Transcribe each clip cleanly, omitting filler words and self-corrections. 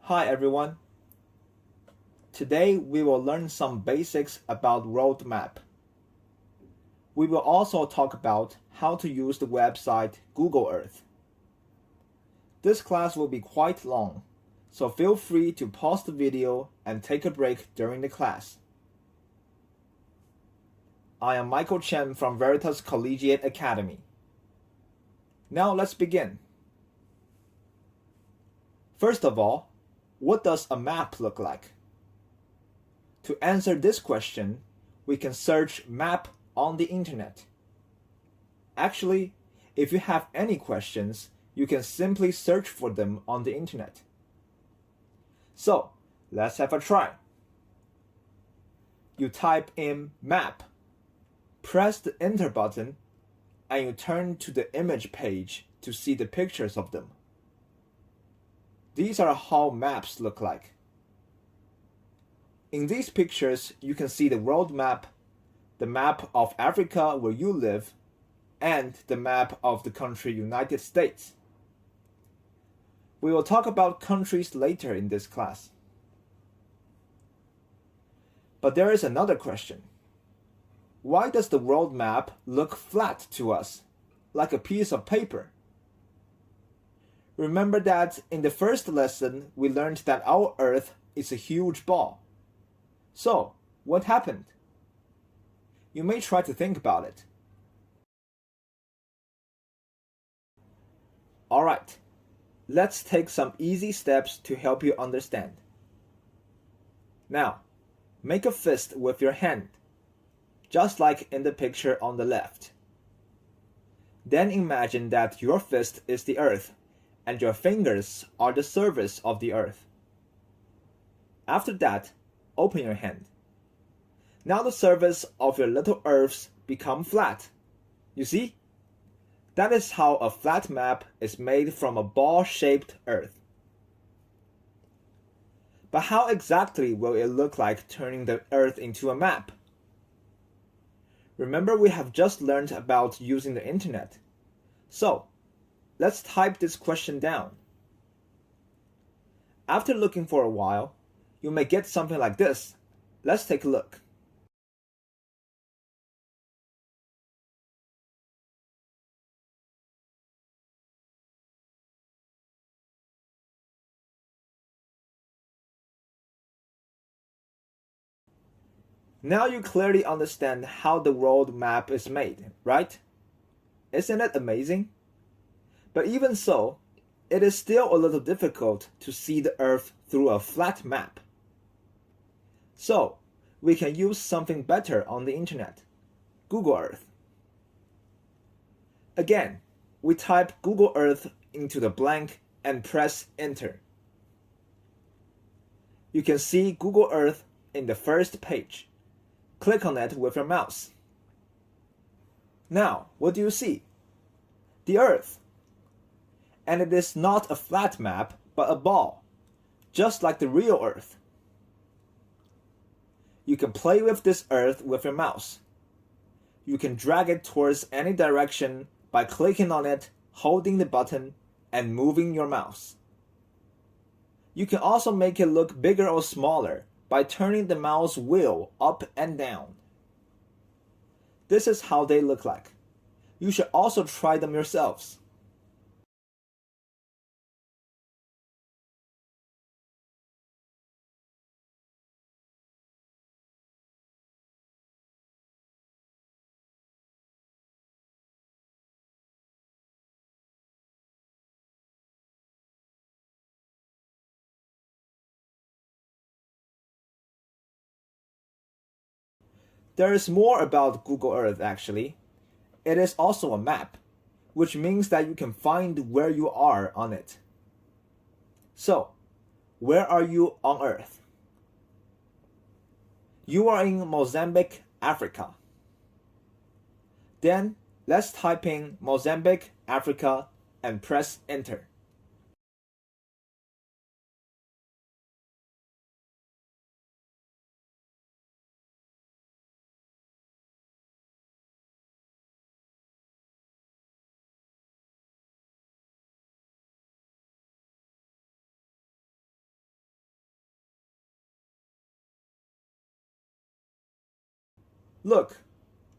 Hi everyone. Today we will learn some basics about road map. We will also talk about how to use the website Google Earth. This class will be quite long, so feel free to pause the video and take a break during the class. I am Michael Chen from Veritas Collegiate Academy. Now let's begin. First of all, what does a map look like? To answer this question, we can search map on the internet. Actually, if you have any questions, you can simply search for them on the internet. So, let's have a try. You type in map, press the enter button, and you turn to the image page to see the pictures of them. These are how maps look like. In these pictures, you can see the world map, the map of Africa where you live, and the map of the country United States. We will talk about countries later in this class. But there is another question. Why does the world map look flat to us, like a piece of paper? Remember that in the first lesson, we learned that our Earth is a huge ball. So, what happened? You may try to think about it. Alright, let's take some easy steps to help you understand. Now, make a fist with your hand, just like in the picture on the left. Then imagine that your fist is the Earth, and your fingers are the surface of the Earth. After that, open your hand. Now the surface of your little Earths become flat. You see? That is how a flat map is made from a ball-shaped Earth. But how exactly will it look like turning the Earth into a map? Remember, we have just learned about using the internet. So, let's type this question down. After looking for a while, you may get something like this. Let's take a look. Now you clearly understand how the world map is made, right? Isn't it amazing? But even so, it is still a little difficult to see the Earth through a flat map. So, we can use something better on the internet, Google Earth. Again, we type Google Earth into the blank and press enter. You can see Google Earth in the first page. Click on it with your mouse. Now, what do you see? The Earth. And it is not a flat map, but a ball, just like the real Earth. You can play with this Earth with your mouse. You can drag it towards any direction by clicking on it, holding the button, and moving your mouse. You can also make it look bigger or smaller by turning the mouse wheel up and down. This is how they look like. You should also try them yourselves. There is more about Google Earth actually. It is also a map, which means that you can find where you are on it. So, where are you on Earth? You are in Mozambique, Africa. Then, let's type in Mozambique, Africa, and press enter. Look,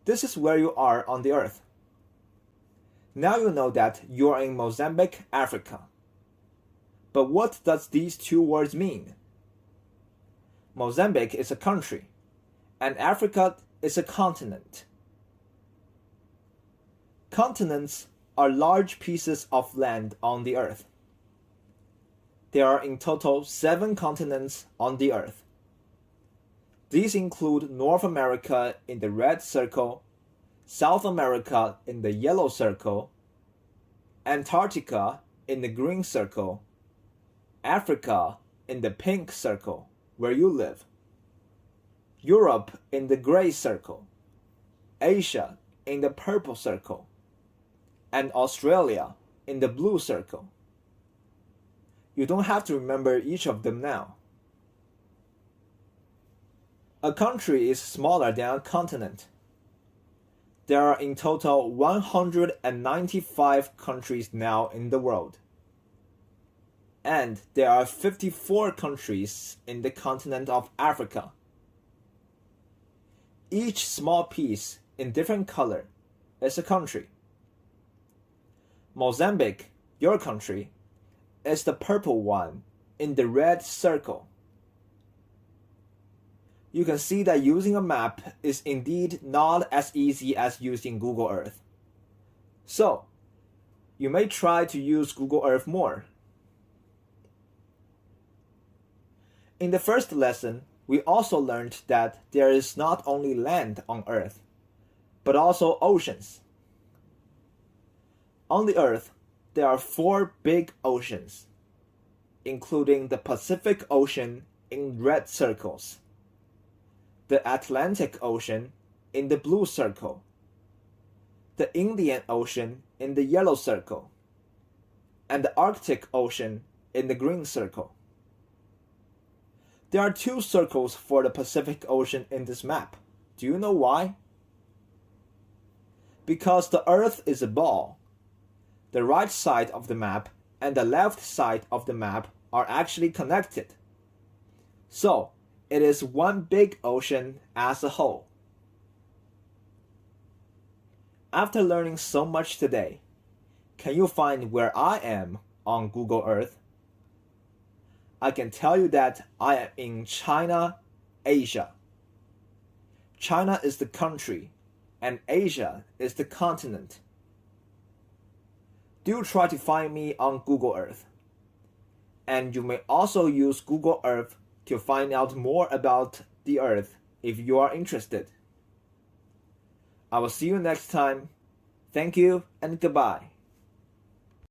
this is where you are on the earth. Now you know that you are in Mozambique, Africa. But what does these two words mean? Mozambique is a country, and Africa is a continent. Continents are large pieces of land on the earth. There are in total 7 continents on the earth. These include North America in the red circle, South America in the yellow circle, Antarctica in the green circle, Africa in the pink circle, where you live, Europe in the gray circle, Asia in the purple circle, and Australia in the blue circle. You don't have to remember each of them now. A country is smaller than a continent. There are in total 195 countries now in the world. And there are 54 countries in the continent of Africa. Each small piece in different color is a country. Mozambique, your country, is the purple one in the red circle. You can see that using a map is indeed not as easy as using Google Earth. So, you may try to use Google Earth more. In the first lesson, we also learned that there is not only land on Earth, but also oceans. On the Earth, there are 4 big oceans, including the Pacific Ocean in red circles, the Atlantic Ocean in the blue circle, the Indian Ocean in the yellow circle, and the Arctic Ocean in the green circle. There are 2 circles for the Pacific Ocean in this map. Do you know why? Because the Earth is a ball. The right side of the map and the left side of the map are actually connected. So, it is one big ocean as a whole. After learning so much today, can you find where I am on Google Earth? I can tell you that I am in China, Asia. China is the country, and Asia is the continent. Do try to find me on Google Earth. And you may also use Google Earth to find out more about the Earth if you are interested. I will see you next time. Thank you and goodbye.